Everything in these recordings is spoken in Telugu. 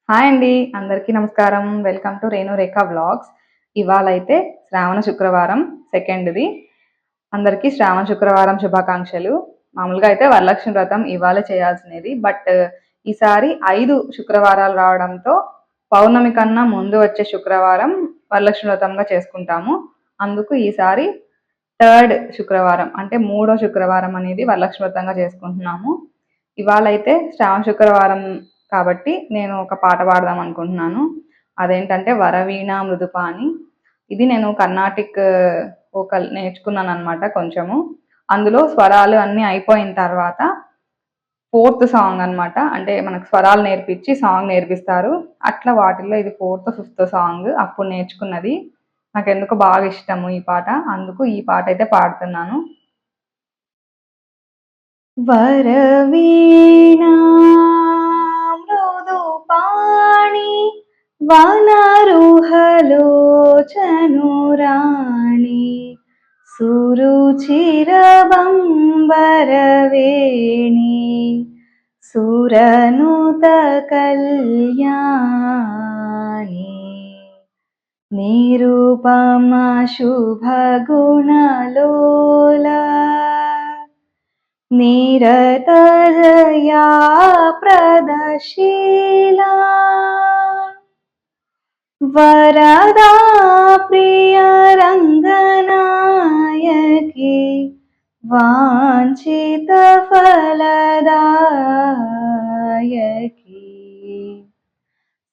హాయ్ అండి. అందరికీ నమస్కారం. Welcome to Renu Rekha vlogs. ఇవాళైతే శ్రావణ శుక్రవారం సెకండ్‌ది. అందరికీ శ్రావణ శుక్రవారం శుభాకాంక్షలు. మామూలుగా అయితే వరలక్ష్మి వ్రతం ఇవాళే చేయాల్సినది. బట్ ఈసారి 5 శుక్రవారాలు రావడంతో పౌర్ణమి కన్నా ముందు వచ్చే శుక్రవారం వరలక్ష్మి వ్రతంగా చేసుకుంటాము. అందుకు ఈసారి థర్డ్ శుక్రవారం అంటే మూడో శుక్రవారం అనేది వరలక్ష్మి వ్రతంగా చేసుకుంటున్నాము. ఇవాళైతే శ్రావణ శుక్రవారం కాబట్టి నేను ఒక పాట పాడదాం అనుకుంటున్నాను. అదేంటంటే వరవీణ మృదుపాని. ఇది నేను కర్ణాటిక్ వోకల్ నేర్చుకున్నాను అనమాట కొంచెము. అందులో స్వరాలు అన్నీ అయిపోయిన తర్వాత ఫోర్త్ సాంగ్ అనమాట. అంటే మనకు స్వరాలు నేర్పించి సాంగ్ నేర్పిస్తారు. అట్లా వాటిల్లో ఇది ఫోర్త్ ఫిఫ్త్ సాంగ్ అప్పుడు నేర్చుకున్నది. నాకెందుకో బాగా ఇష్టము ఈ పాట. అందుకు ఈ పాట అయితే పాడుతున్నాను. వరవీణా మృదుపాణి వనరుహలోచనురాణి సురుచిరబంబరవేణి సురనుత కళ్యాణి నిరుపమ శుభగుణలోలా निरतजया प्रदशीला वरदा प्रियरङ्गनायकी वाञ्छितफलदायकी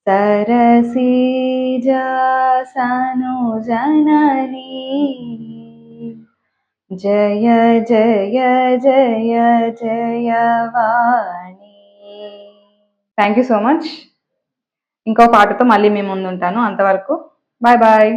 सरसिजा सनुजननी జయ జయ జయ జయవాణి. Thank you so much. ఇంకో పాటతో మళ్ళీ మీ ముందు ఉంటాను. అంతవరకు బాయ్ బాయ్.